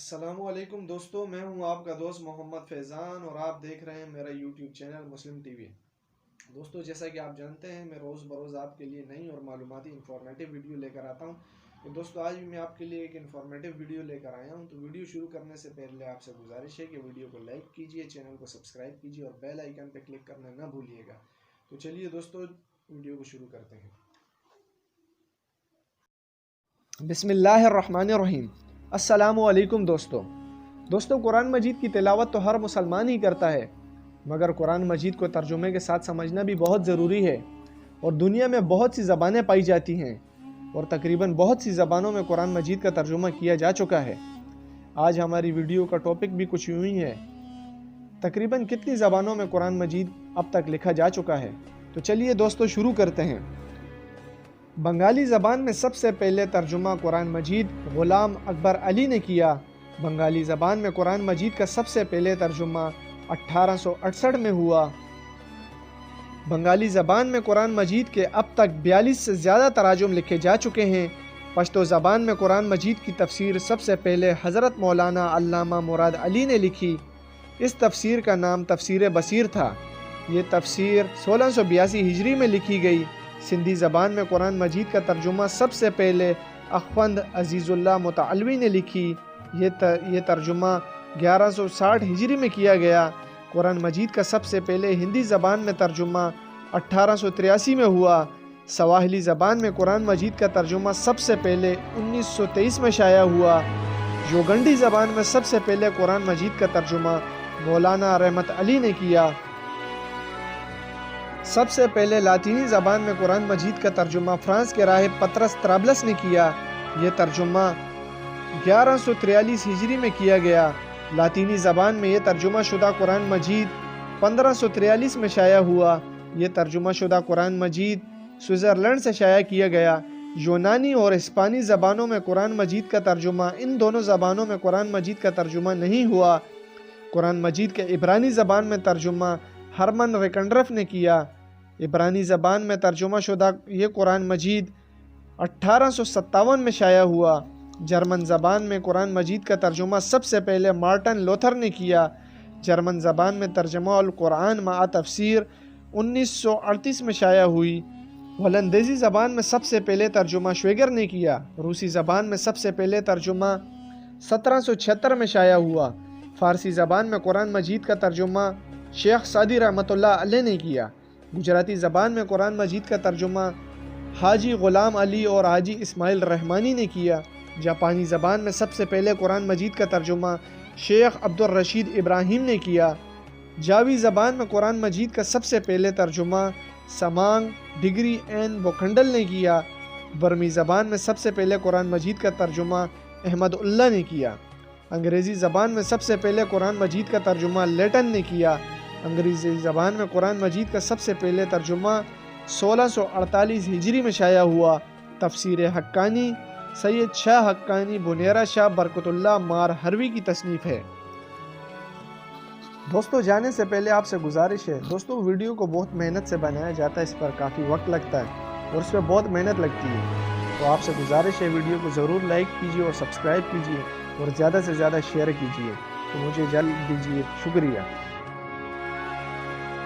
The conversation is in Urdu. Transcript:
السلام علیکم دوستو، میں ہوں آپ کا دوست محمد فیضان اور آپ دیکھ رہے ہیں میرا یوٹیوب چینل مسلم ٹی وی۔ دوستو، جیسا کہ آپ جانتے ہیں میں روز بروز آپ کے لیے نئی اور معلوماتی انفارمیٹیو ویڈیو لے کر آتا ہوں۔ تو دوستو، آج بھی میں آپ کے لیے ایک انفارمیٹیو ویڈیو لے کر آیا ہوں۔ تو ویڈیو شروع کرنے سے پہلے آپ سے گزارش ہے کہ ویڈیو کو لائک کیجئے، چینل کو سبسکرائب کیجئے اور بیل آئیکن پہ کلک کرنا نہ بھولیے گا۔ تو چلیے دوستو، ویڈیو کو شروع کرتے ہیں۔ بسم اللہ الرحمن الرحیم۔ السلام علیکم دوستو، قرآن مجید کی تلاوت تو ہر مسلمان ہی کرتا ہے، مگر قرآن مجید کو ترجمے کے ساتھ سمجھنا بھی بہت ضروری ہے۔ اور دنیا میں بہت سی زبانیں پائی جاتی ہیں اور تقریباً بہت سی زبانوں میں قرآن مجید کا ترجمہ کیا جا چکا ہے۔ آج ہماری ویڈیو کا ٹاپک بھی کچھ یوں ہی ہے، تقریباً کتنی زبانوں میں قرآن مجید اب تک لکھا جا چکا ہے۔ تو چلیے دوستو شروع کرتے ہیں۔ بنگالی زبان میں سب سے پہلے ترجمہ قرآن مجید غلام اکبر علی نے کیا۔ بنگالی زبان میں قرآن مجید کا سب سے پہلے ترجمہ 1868 میں ہوا۔ بنگالی زبان میں قرآن مجید کے اب تک 42 سے زیادہ تراجم لکھے جا چکے ہیں۔ پشتو زبان میں قرآن مجید کی تفسیر سب سے پہلے حضرت مولانا علامہ مراد علی نے لکھی۔ اس تفسیر کا نام تفسیر بصیر تھا۔ یہ تفسیر 1682 ہجری میں لکھی گئی۔ سندھی زبان میں قرآن مجید کا ترجمہ سب سے پہلے اخوند عزیز اللہ متعلوی نے لکھی۔ یہ ترجمہ 1160 ہجری میں کیا گیا۔ قرآن مجید کا سب سے پہلے ہندی زبان میں ترجمہ 1883 میں ہوا۔ سواحلی زبان میں قرآن مجید کا ترجمہ سب سے پہلے 1923 میں شائع ہوا۔ یوگنڈی زبان میں سب سے پہلے قرآن مجید کا ترجمہ مولانا رحمت علی نے کیا۔ سب سے پہلے لاطینی زبان میں قرآن مجید کا ترجمہ فرانس کے راہب پطرس طرابلس نے کیا۔ یہ ترجمہ 1143 ہجری میں کیا گیا۔ لاطینی زبان میں یہ ترجمہ شدہ قرآن مجید 1543 میں شائع ہوا۔ یہ ترجمہ شدہ قرآن مجید سوئٹزرلینڈ سے شائع کیا گیا۔ یونانی اور ہسپانی زبانوں میں قرآن مجید کا ترجمہ ان دونوں زبانوں میں قرآن مجید کا ترجمہ نہیں ہوا۔ قرآن مجید کے عبرانی زبان میں ترجمہ ہرمن ریکنڈرف نے کیا۔ عبرانی زبان میں ترجمہ شدہ یہ قرآن مجید 1857 میں شائع ہوا۔ جرمن زبان میں قرآن مجید کا ترجمہ سب سے پہلے مارٹن لوتھر نے کیا۔ جرمن زبان میں ترجمہ القرآن مع تفسیر 1938 میں شائع ہوئی۔ ہولندیزی زبان میں سب سے پہلے ترجمہ شویگر نے کیا۔ روسی زبان میں سب سے پہلے ترجمہ 1776 میں شائع ہوا۔ فارسی زبان میں قرآن مجید کا ترجمہ شیخ سعدی رحمۃ اللہ علیہ نے کیا۔ گجراتی زبان میں قرآن مجید کا ترجمہ حاجی غلام علی اور حاجی اسماعیل رحمانی نے کیا۔ جاپانی زبان میں سب سے پہلے قرآن مجید کا ترجمہ شیخ عبدالرشید ابراہیم نے کیا۔ جاوی زبان میں قرآن مجید کا سب سے پہلے ترجمہ سمانگ ڈگری این بوکھنڈل نے کیا۔ برمی زبان میں سب سے پہلے قرآن مجید کا ترجمہ احمد اللہ نے کیا۔ انگریزی زبان میں سب سے پہلے قرآن مجید کا ترجمہ لیٹن نے کیا۔ انگریزی زبان میں قرآن مجید کا سب سے پہلے ترجمہ 1648 ہجری میں شائع ہوا۔ تفسیر حقانی سید شاہ حقانی بنیرہ شاہ برکت اللہ مار ہروی کی تصنیف ہے۔ دوستو، جانے سے پہلے آپ سے گزارش ہے، دوستو ویڈیو کو بہت محنت سے بنایا جاتا ہے، اس پر کافی وقت لگتا ہے اور اس پہ بہت محنت لگتی ہے، تو آپ سے گزارش ہے ویڈیو کو ضرور لائک کیجیے اور سبسکرائب کیجیے اور زیادہ سے زیادہ شیئر کیجیے۔ تو مجھے اجازت دیجیے، شکریہ۔